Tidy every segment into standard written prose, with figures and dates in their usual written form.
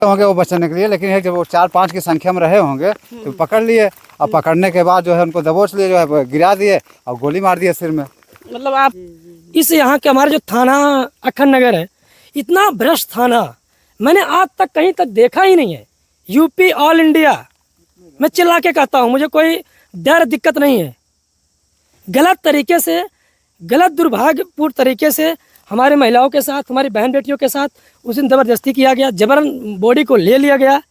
होंगे वो बचने के लिए, लेकिन जब वो 4-5 की संख्या में रहे होंगे तो पकड़ लिए और पकड़ने के बाद जो है उनको दबोच लिए, जो है गिरा दिए और गोली मार दिए सिर में। मतलब आप इस यहाँ के हमारे जो थाना अखंड नगर है, इतना भ्रष्ट थाना मैंने आज तक कहीं तक देखा ही नहीं है। यूपी ऑल इंडिया मैं चिल्ला के कहता हूँ, मुझे कोई डर दिक्कत नहीं है। गलत तरीके से, गलत दुर्भाग्यपूर्ण तरीके से हमारे महिलाओं के साथ, हमारी बहन बेटियों के साथ उस दिन ज़बरदस्ती किया गया, जबरन बॉडी को ले लिया गया।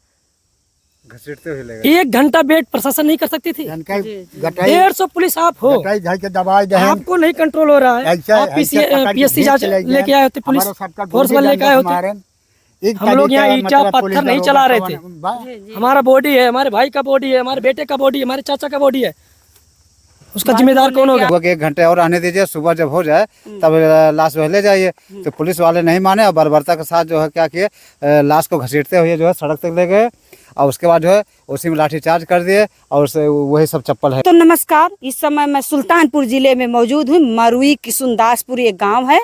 घसीटते हुए ले गए। 1 घंटा वेट प्रशासन नहीं कर सकती थी। 150 पुलिस आप हो, आपको नहीं कंट्रोल हो रहा है। आप पीएससी जांच लेके आए होते, पुलिस फोर्स वाले लेके आए होते। हम लोग यहाँ ईंटा पत्थर नहीं चला रहे थे। हमारा बॉडी है, हमारे भाई का बॉडी है, हमारे बेटे का बॉडी है, हमारे चाचा का बॉडी है, उसका जिम्मेदार कौन होगा? 1 घंटे और आने दीजिए, सुबह जब हो जाए तब लाश वह ले जाइए। तो पुलिस वाले नहीं माने और बर्बरता के साथ जो है क्या किए, लाश को घसीटते हुए जो है सड़क तक ले गए और उसके बाद जो है उसी में लाठीचार्ज कर दिए और वही सब चप्पल है। तो नमस्कार, इस समय मैं सुल्तानपुर जिले में मौजूद हूँ। मरुई किशुनदासपुर एक गांव है।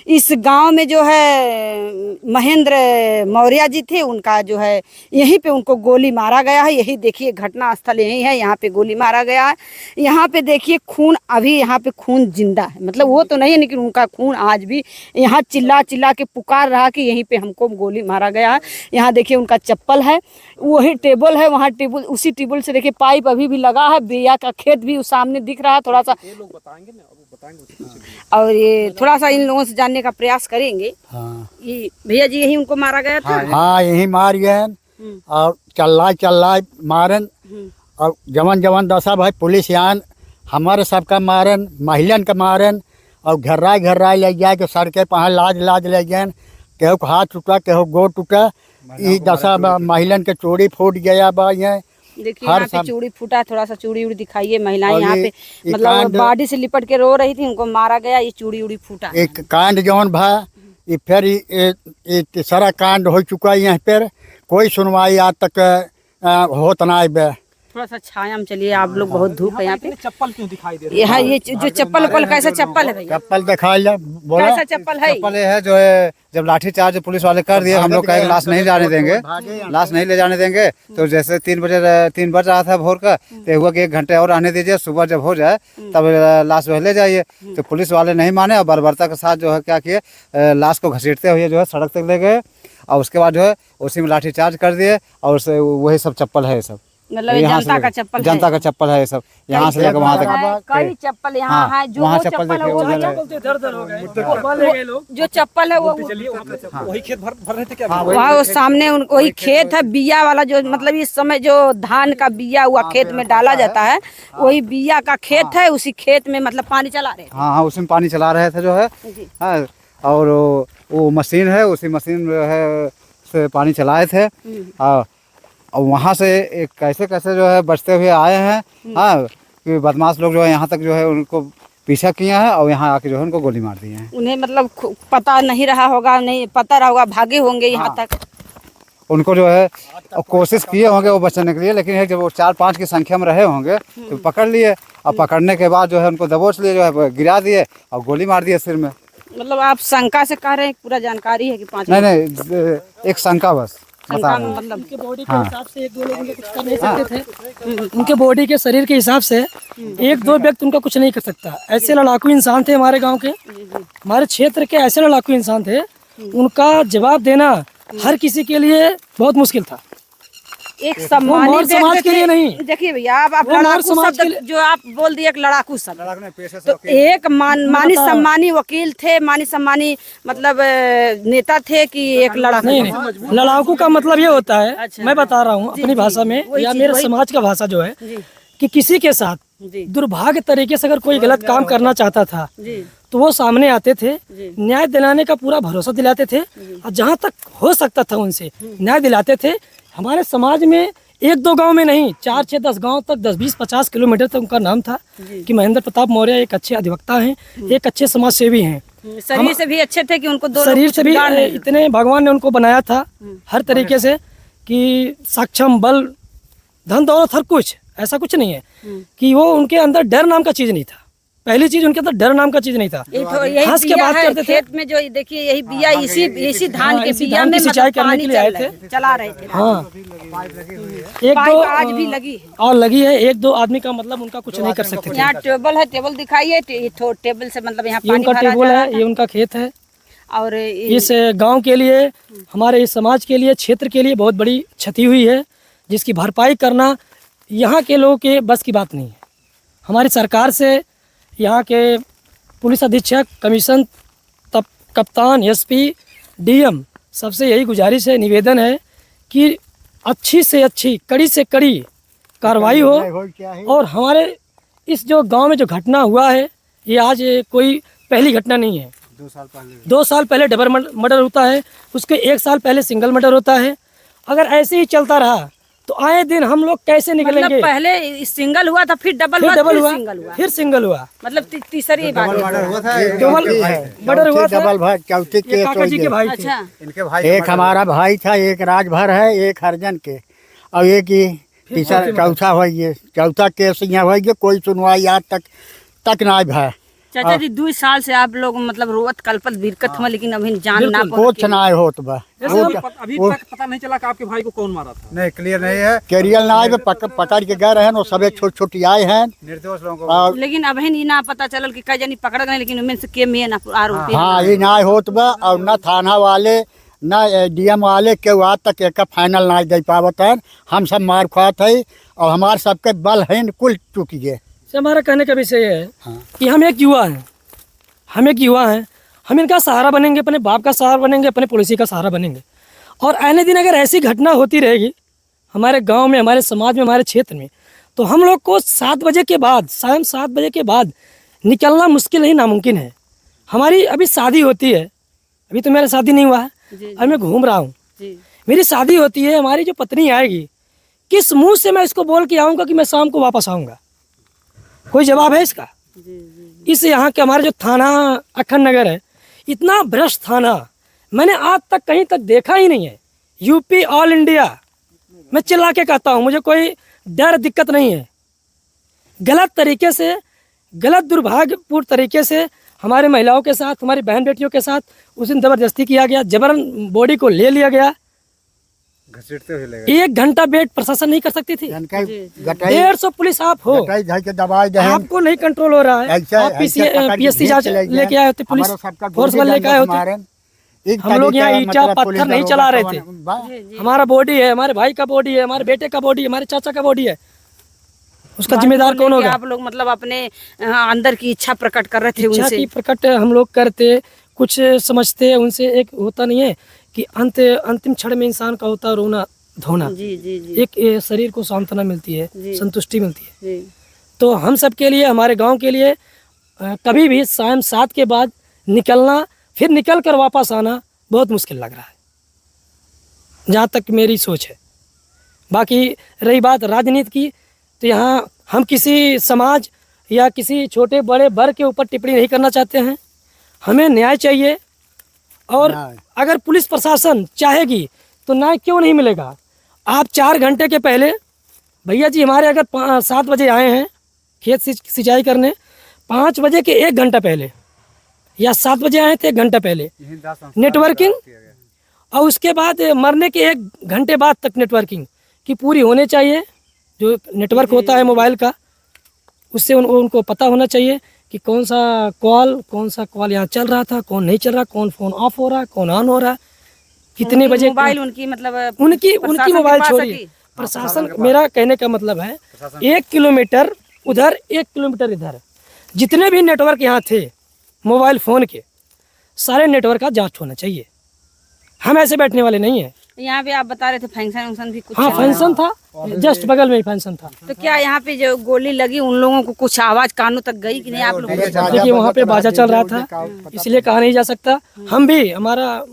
इस गांव में जो है महेंद्र मौर्य जी थे, उनका जो है यहीं पे उनको गोली मारा गया है। यही देखिए घटना स्थल यही है, यहाँ पे गोली मारा गया है। यहाँ पे देखिए खून, अभी यहाँ पे खून जिंदा है, मतलब वो तो नहीं है लेकिन उनका खून आज भी यहाँ चिल्ला चिल्ला के पुकार रहा कि यहीं पे हमको गोली मारा गया है। यहाँ देखिए उनका चप्पल है, वही टेबल है, वहाँ टेबल, उसी टेबल से देखिए पाइप अभी भी लगा है। बिया का खेत भी उस सामने दिख रहा है थोड़ा सा। ये लोग बताएंगे ना, और ये थोड़ा सा इन लोगों से जानने का प्रयास करेंगे। हाँ। ये भैया जी यही उनको मारा गया था? हाँ, यही मार गए और चल्ला मारन और जवन दशा भाई पुलिस यान हमारे सबका मारन, महिलन का मारन और घर्राई ले जाए के सड़के पहाँ लाज ले गए। केहू को हाथ टूटा, केहू गोड़ टूटा। ये दशा महिलन के चूड़ी फूट गया बा। ये देखिए यहाँ पे चूड़ी फूटा, थोड़ा सा चूड़ी उड़ी दिखाइए। महिलाएं यहाँ पे मतलब बॉडी से लिपट के रो रही थी, उनको मारा गया, ये चूड़ी उड़ी फूटा। एक कांड जौन भा ये फिर तीसरा कांड हो चुका है। यहाँ पर कोई सुनवाई आज तक होता ना है। थोड़ा सा छाया में चलिए आप लोग, बहुत धूप है यहाँ पे। चप्पल क्यों दिखाई दे रही है? ये जो चप्पल कैसा चप्पल है भैया? चप्पल दिखाई ले, कैसा चप्पल है? चप्पल है जो है जब लाठीचार्ज पुलिस वाले कर दिए, हम लोग का लाश नहीं जाने देंगे, लाश नहीं ले जाने देंगे। तो जैसे 3 बज रहा था भोर का, तो हुआ कि 1 घंटे और आने दीजिए, सुबह जब हो जाए तब लाश वह ले जाइए। तो पुलिस वाले नहीं माने और बर्बरता के साथ जो है क्या किए, लाश को घसीटते हुए जो है सड़क तक ले गए और उसके बाद जो है उसी में लाठीचार्ज कर दिए और वही सब चप्पल है। ये सब मतलब जनता का चप्पल, जनता का चप्पल है। ये सब यहाँ से लेकर वहाँ तक कई चप्पल यहाँ है। जो वहाँ चप्पल है वो जो चप्पल है वो वही खेत भर रहे थे क्या? वहाँ वो सामने वही खेत है, बिया वाला, जो मतलब इस समय जो धान का बिया हुआ खेत में डाला जाता है, वही बिया का खेत है। उसी खेत में मतलब पानी चला रहे थे। हाँ, उसमें पानी चला रहे थे जो है। हाँ, और वो मशीन है, उसी मशीन जो है से पानी चलाए थे। और वहाँ से एक कैसे जो है बचते हुए आए हैं। हाँ, कि बदमाश लोग जो है यहाँ तक जो है उनको पीछा किए हैं और यहाँ आके जो है उनको गोली मार दी है। उन्हें मतलब पता नहीं रहा होगा, नहीं पता रहा होगा, भागे होंगे यहाँ तक। उनको जो है कोशिश किए होंगे वो बचने के लिए, लेकिन जब वो 4-5 की संख्या में रहे होंगे तो पकड़ लिए और पकड़ने के बाद जो है उनको दबोच लिए, जो है गिरा दिए और गोली मार दिए सिर में। मतलब आप शंका से कह रहे हैं, पूरा जानकारी है कि 5? नहीं, एक शंका बस बता रहे हैं। मतलब उनके बॉडी के हिसाब से 1-2 लोग उनके कुछ कर नहीं सकते थे। उनके बॉडी के शरीर के हिसाब से 1-2 व्यक्ति उनका कुछ नहीं कर सकता। ऐसे लड़ाकू इंसान थे हमारे गांव के, हमारे क्षेत्र के ऐसे लड़ाकू इंसान थे, उनका जवाब देना हर किसी के लिए बहुत मुश्किल था। एक सम्मानित समाज के लिए नहीं। देखिए भैया, आप लड़ाकू शब्द जो आप बोल दिए, एक लड़ाकू शब्द, तो एक मानी सम्मानी वकील थे, मानी सम्मानी मतलब नेता थे कि एक लड़ाकू? नहीं, लड़ाकू का मतलब ये होता है, मैं बता रहा हूँ अपनी भाषा में या मेरे समाज का भाषा जो है, कि किसी के साथ दुर्भाग्य तरीके से अगर कोई गलत काम करना चाहता था तो वो सामने आते थे, न्याय दिलाने का पूरा भरोसा दिलाते थे और जहाँ तक हो सकता था उनसे न्याय दिलाते थे। हमारे समाज में 1-2 गांव में नहीं, 4-6-10 गांव तक, 10-20-50 किलोमीटर तक उनका नाम था कि महेंद्र प्रताप मौर्य एक अच्छे अधिवक्ता हैं, एक अच्छे समाज सेवी हैं। शरीर से भी अच्छे थे कि उनको शरीर से भी इतने भगवान ने उनको बनाया था हर तरीके से कि सक्षम, बल, धन दौलत, हर कुछ, ऐसा कुछ नहीं है कि वो उनके अंदर डर नाम का चीज़ नहीं था। पहली चीज उनके अंदर डर नाम का चीज नहीं था, हंस के बात करते थे। खेत में जो देखिए यही बिया, इसी धान के इसी बिया धान में की सिंचाई मतलब करने पानी के लिए आए थे। चला रहे थे। हाँ, एक पाइप दो आज भी लगी है। और लगी है, एक दो आदमी का मतलब उनका कुछ नहीं कर सकते थे। यहाँ टेबल है, टेबल दिखाइए, टेबल से मतलब यहाँ ये पानी उनका भरा टेबल जा रहा है, ये उनका खेत है। था। और इस गांव के लिए, हमारे इस समाज के लिए, क्षेत्र के लिए बहुत बड़ी क्षति हुई है, जिसकी भरपाई करना यहाँ के लोगों के बस की बात नहीं है। हमारी सरकार से, यहाँ के पुलिस अधीक्षक, कमीशन, कप्तान, एसपी, डीएम, सबसे यही गुजारिश है, निवेदन है कि अच्छी से अच्छी, कड़ी से कड़ी कार्रवाई हो। और हमारे इस जो गांव में जो घटना हुआ है, ये आज कोई पहली घटना नहीं है। 2 साल पहले डबल मर्डर होता है, उसके 1 साल पहले सिंगल मर्डर होता है। अगर ऐसे ही चलता रहा तो आए दिन हम लोग कैसे निकलेंगे? मतलब पहले सिंगल हुआ था, फिर डबल हुआ, फिर सिंगल हुआ, मतलब तीसरी बात डबल मर्डर हुआ था। डबल भाई चौथी ये केस काका जी के भाई थे। अच्छा, इनके भाई एक हमारा भाई था, एक राजभर है, एक हरजन के, और एक ही तीसरा चौथा हो ये चौथा केस यहाँ हो गया। कोई सुनवाई आज तक ना है। चाचा जी 2 साल से आप लोग मतलब रोवत कल्पत बिरकत हुआ, लेकिन अभी जान ना कुछ ना होत बा। अभी तक पता नहीं चला कि आपके भाई को कौन मारा था। नहीं, क्लियर नहीं है। कैरियल ना आए, पकड़ के गए हैं, वो सबे छोटी आए हैं निर्दोष लोगों को। और लेकिन अभी ये ना पता चलल कि कई जनी पकड़ गए, लेकिन उनमें से के में ना आरोपी। हाँ, ये ना होत बा। और न थाना वाले न डीएम वाले के आज तक एक फाइनल ना दे पावत है। हम सब मार खात है और हमारे सबके बल है कुल चुकी है। हमारा कहने का विषय है कि हम एक युवा हैं, हम इनका सहारा बनेंगे, अपने बाप का सहारा बनेंगे, अपने पड़ोसी का सहारा बनेंगे। और आने दिन अगर ऐसी घटना होती रहेगी हमारे गांव में, हमारे समाज में, हमारे क्षेत्र में, तो हम लोग को 7 बजे के बाद, शाम 7 बजे के बाद निकलना मुश्किल नहीं, नामुमकिन है। हमारी अभी शादी होती है, अभी तो मेरा शादी नहीं हुआ है, अभी मैं घूम रहा हूँ। मेरी शादी होती है, हमारी जो पत्नी आएगी, किस मुँह से मैं इसको बोल के आऊँगा कि मैं शाम को वापस आऊँगा? कोई जवाब है इसका? इस यहाँ के हमारे जो थाना अखंड नगर है, इतना भ्रष्ट थाना मैंने आज तक कहीं तक देखा ही नहीं है। यूपी ऑल इंडिया, मैं चिल्ला के कहता हूँ, मुझे कोई डर दिक्कत नहीं है। गलत तरीके से, गलत दुर्भाग्यपूर्ण तरीके से हमारे महिलाओं के साथ, हमारी बहन बेटियों के साथ उस दिन ज़बरदस्ती किया गया, जबरन बॉडी को ले लिया गया। घसीटते हुए ले गए। 1 घंटा वेट प्रशासन नहीं कर सकती थी। 150 पुलिस आप हो, आपको नहीं कंट्रोल हो रहा है। आप पीएससी जांच लेके आए होते, पुलिस फोर्स वाले लेके आए होते। हम लोग यहाँ ईंटा पत्थर नहीं चला रहे थे। हमारा बॉडी है, हमारे भाई का बॉडी है, हमारे बेटे का बॉडी है, हमारे चाचा का बॉडी है, उसका जिम्मेदार कौन होगा? आप लोग मतलब अपने अंदर की इच्छा प्रकट कर रहे थे, इच्छा की प्रकट हम लोग करते, कुछ समझते उनसे। एक होता नहीं है कि अंतिम क्षण में इंसान का होता है रोना धोना। एक शरीर को सांत्वना मिलती है, संतुष्टि मिलती है। तो हम सब के लिए, हमारे गांव के लिए, कभी भी शाम 7 के बाद निकलना, फिर निकल कर वापस आना बहुत मुश्किल लग रहा है, जहाँ तक मेरी सोच है। बाकी रही बात राजनीति की, तो यहाँ हम किसी समाज या किसी छोटे बड़े वर्ग के ऊपर टिप्पणी नहीं करना चाहते हैं। हमें न्याय चाहिए, और अगर पुलिस प्रशासन चाहेगी तो न्याय क्यों नहीं मिलेगा? आप 4 घंटे के पहले, भैया जी हमारे अगर 7 बजे आए हैं खेत सिंचाई करने, 5 बजे के 1 घंटा पहले, या 7 बजे आए थे 1 घंटा पहले नेटवर्किंग, और उसके बाद मरने के 1 घंटे बाद तक नेटवर्किंग की पूरी होने चाहिए। जो नेटवर्क होता है मोबाइल का, उससे उनको पता होना चाहिए कि कौन सा कॉल यहाँ चल रहा था, कौन नहीं चल रहा, कौन फ़ोन ऑफ हो रहा है, कौन ऑन हो रहा है, कितने बजे मोबाइल उनकी मतलब उनकी मोबाइल छोड़िए। प्रशासन, मेरा कहने का मतलब है 1 किलोमीटर उधर 1 किलोमीटर इधर, जितने भी नेटवर्क यहाँ थे मोबाइल फ़ोन के, सारे नेटवर्क का जांच होना चाहिए। हम ऐसे बैठने वाले नहीं हैं। यहाँ पे आप बता रहे थे फंक्शन भी कुछ? हाँ, फंक्शन था, जस्ट बगल में ही फंक्शन था। तो क्या यहाँ पे जो गोली लगी उन लोगों को कुछ आवाज कानों तक गई कि नहीं? आप लोग देखिए वहाँ पे बाजा चल रहा था, इसलिए कहा नहीं जा सकता। हम भी, हमारा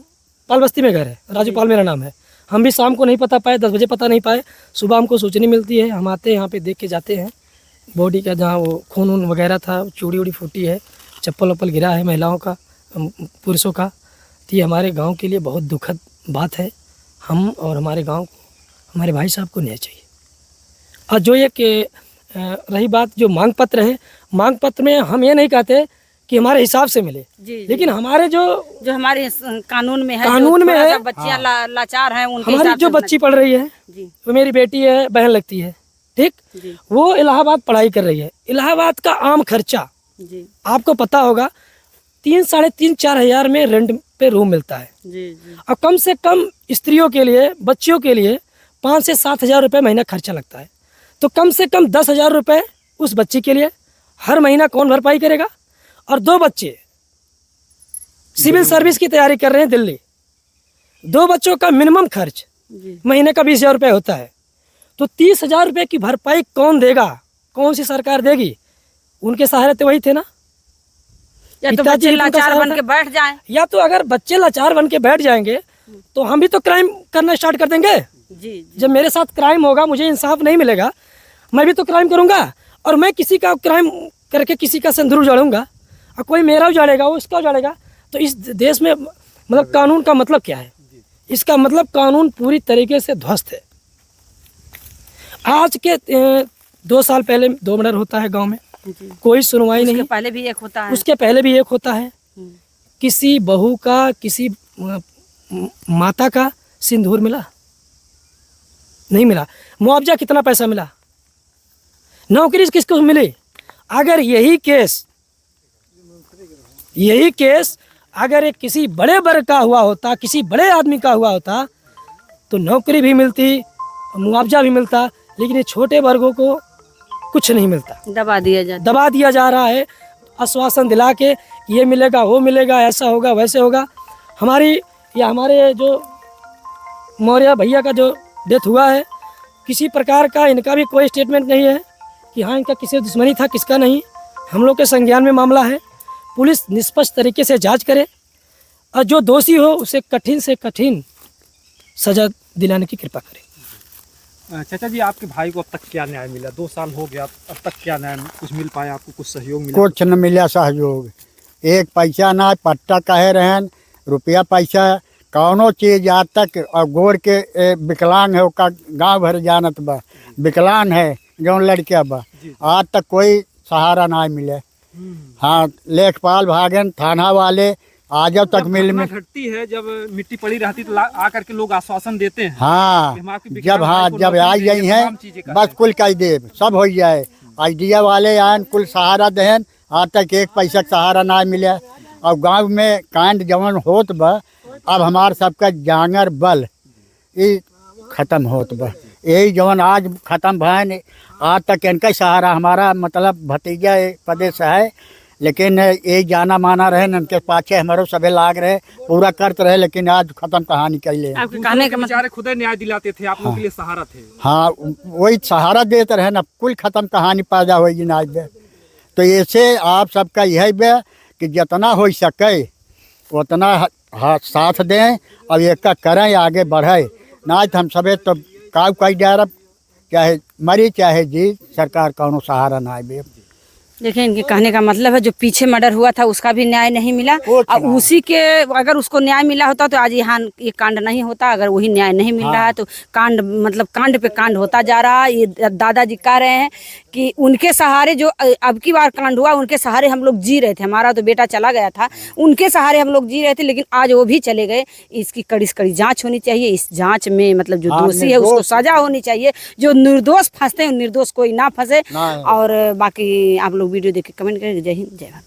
पाल बस्ती में घर है, राजू पाल मेरा नाम है, हम भी शाम को नहीं पता पाए, 10 बजे पता नहीं पाए। सुबह हमको सूचना मिलती है, हम आते हैं यहाँ पे, देख के जाते हैं बॉडी का, जहाँ वो खून वगैरह था, चूड़ी उड़ी फूटी है, चप्पल वप्पल गिरा है महिलाओं का, पुरुषों का। तो ये हमारे गाँव के लिए बहुत दुखद बात है। हम और हमारे गांव को, हमारे भाई साहब को न्याय चाहिए। और जो ये कि रही बात जो मांग पत्र है, मांग पत्र में हम ये नहीं कहते कि हमारे हिसाब से मिले, लेकिन हमारे जो हमारे कानून में है, कानून में है, बच्चियां लाचार हैं, उनके हमारी हिसाब जो से बच्ची पढ़ रही है वो मेरी बेटी है, बहन लगती है, ठीक, वो इलाहाबाद पढ़ाई कर रही है। इलाहाबाद का आम खर्चा आपको पता होगा 3-3.5-4 हज़ार में रेंट पे रूम मिलता है। और कम से कम स्त्रियों के लिए, बच्चियों के लिए 5 से 7 हज़ार रुपये महीना खर्चा लगता है। तो कम से कम 10 हज़ार रुपये उस बच्ची के लिए हर महीना कौन भरपाई करेगा? और 2 बच्चे सिविल सर्विस की तैयारी कर रहे हैं दिल्ली, 2 बच्चों का मिनिमम खर्च महीने का 20 हज़ार रुपये होता है। तो 30 हज़ार रुपये की भरपाई कौन देगा? कौन सी सरकार देगी? उनके सहारे तो वही थे ना, या तो बच्चे लाचार बन के बैठ जाएं। या तो अगर बच्चे लाचार बन के बैठ जाएंगे तो हम भी तो क्राइम करना स्टार्ट कर देंगे। जब मेरे साथ क्राइम होगा, मुझे इंसाफ नहीं मिलेगा, मैं भी तो क्राइम करूंगा, और मैं किसी का क्राइम करके किसी का सिंदूर उजाड़ूंगा, और कोई मेरा उजाड़ेगा, वो इसका उजाड़ेगा। तो इस देश में मतलब कानून का मतलब क्या है? इसका मतलब कानून पूरी तरीके से ध्वस्त है। आज के 2 साल पहले 2 मर्डर होता है गांव में, कोई सुनवाई नहीं। पहले भी एक होता है, उसके पहले भी एक होता है। किसी बहू का, किसी माता का सिंदूर मिला? नहीं मिला। मुआवजा कितना पैसा मिला? नौकरी किसको मिली? अगर यही केस अगर एक किसी बड़े वर्ग का हुआ होता, किसी बड़े आदमी का हुआ होता, तो नौकरी भी मिलती, मुआवजा भी मिलता, लेकिन ये छोटे वर्गों को कुछ नहीं मिलता, दबा दिया जा रहा है। आश्वासन दिला के ये मिलेगा, वो मिलेगा, ऐसा होगा, वैसे होगा। हमारे जो मौर्य भैया का जो डेथ हुआ है, किसी प्रकार का इनका भी कोई स्टेटमेंट नहीं है कि हाँ इनका किसी दुश्मनी था, किसका नहीं। हम लोग के संज्ञान में मामला है। पुलिस निष्पक्ष तरीके से जांच करे और जो दोषी हो उसे कठिन से कठिन सजा दिलाने की कृपा करे। चाचा जी, आपके भाई को अब तक क्या न्याय मिला? 2 साल हो गया, अब तक क्या न्याय कुछ मिल पाया आपको? कुछ सहयोग मिला? कुछ न मिला सहयोग, एक पैसा ना, पट्टा कहे रहन, रुपया पैसा कौनो चीज आज तक। और गोर के विकलांग है, उसका गाँव भर जानत बा, विकलांग है जो लड़किया बा, आज तक कोई सहारा ना मिले। हाँ, लेखपाल भागन, थाना वाले आज तक मिल में घटती है, जब मिट्टी पड़ी रहती तो आकर के लोग आश्वासन देते हैं। हाँ, जब आई गई हैं बस कुल कह दे, सब हो जाए। आइडिया वाले आन कुल सहारा देन, आज तक एक पैसा सहारा ना मिले। और गांव में कांड जवन होत बा, अब हमार सबका जांगर बल ये खत्म होत बा। यही जवन आज खत्म भन, आज तक इनका सहारा हमारा मतलब भतीजा प्रदेश है, लेकिन ये जाना माना रहे, इनके पाछे हमारे सबे लाग रहे, पूरा करते रहे, लेकिन आज खत्म कहानी कैले। कहने का बेचारे खुद न्याय दिलाते थे, आप लोगों के लिए सहारा थे। हाँ, वही सहारा देते रहे ना, कुल खत्म कहानी पैदा होगी ना। तो ऐसे आप सबका यही बे कि जितना हो सके उतना साथ दें और एक करें, आगे बढ़े ना। तो हम सबे तो काव कई जा, चाहे मरी चाहे जी, सरकार कौनो सहारा ना आए। देखिए, इनके कहने का मतलब है जो पीछे मर्डर हुआ था उसका भी न्याय नहीं मिला, और उसी के अगर उसको न्याय मिला होता तो आज यहाँ ये कांड नहीं होता। अगर वही न्याय नहीं मिल रहा है तो कांड मतलब कांड पे कांड होता जा रहा है। ये दादाजी कह रहे हैं कि उनके सहारे जो अब की बार कांड हुआ, उनके सहारे हम लोग जी रहे थे। हमारा तो बेटा चला गया था, उनके सहारे हम लोग जी रहे थे, लेकिन आज वो भी चले गए। इसकी कड़ी से कड़ी जाँच होनी चाहिए। इस जाँच में मतलब जो दोषी है उसको सजा होनी चाहिए। जो निर्दोष फंसते हैं, निर्दोष कोई ना फंसे। और बाकी आप लोग वीडियो देख के कमेंट करेंगे। जय हिंद, जय भारत।